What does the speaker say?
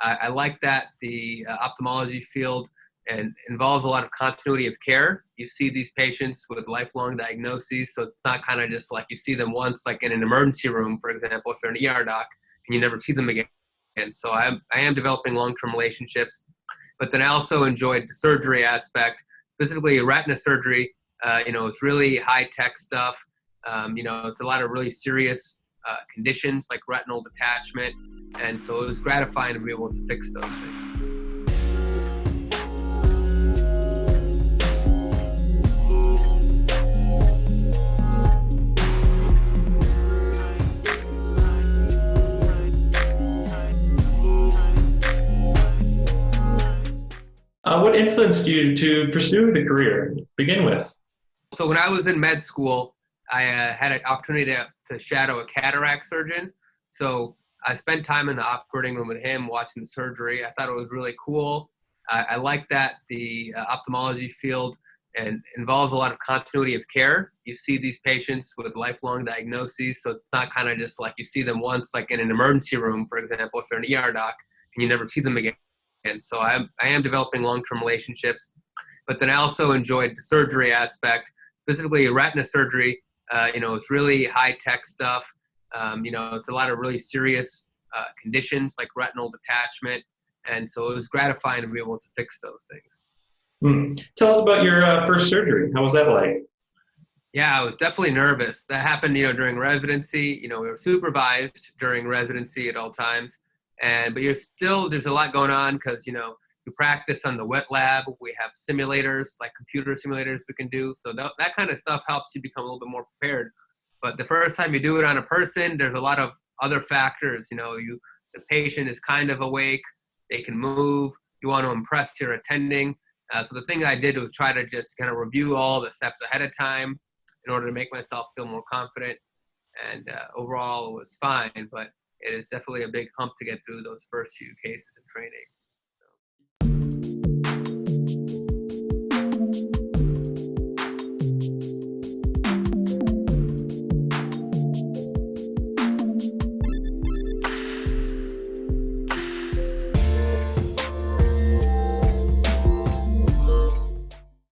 I like that the ophthalmology field and involves a lot of continuity of care. You see these patients with lifelong diagnoses, so it's not kind of just like you see them once, like in an emergency room, for example, if you're an ER doc, and you never see them again. And so I am developing long-term relationships. But then I also enjoyed the surgery aspect, specifically retina surgery. It's really high-tech stuff. It's a lot of really serious conditions like retinal detachment. And so it was gratifying to be able to fix those things. What influenced you to pursue the career to begin with? So when I was in med school, I had an opportunity to shadow a cataract surgeon. So I spent time in the operating room with him watching the surgery. I thought it was really cool. I like that the ophthalmology field and involves a lot of continuity of care. You see these patients with lifelong diagnoses, so it's not kind of just like you see them once, like in an emergency room, for example, if you're an ER doc, and you never see them again. And so I am developing long-term relationships. But then I also enjoyed the surgery aspect, specifically retina surgery. It's really high-tech stuff. It's a lot of really serious conditions like retinal detachment. And so it was gratifying to be able to fix those things. Tell us about your first surgery. How was that like? Yeah, I was definitely nervous. That happened, during residency. We were supervised during residency at all times. But there's a lot going on because, you practice on the wet lab. We have simulators, like computer simulators we can do. So that kind of stuff helps you become a little bit more prepared. But the first time you do it on a person, there's a lot of other factors. The patient is kind of awake. They can move. You want to impress your attending. So the thing I did was try to just kind of review all the steps ahead of time in order to make myself feel more confident. And overall, it was fine. But it is definitely a big hump to get through those first few cases in training.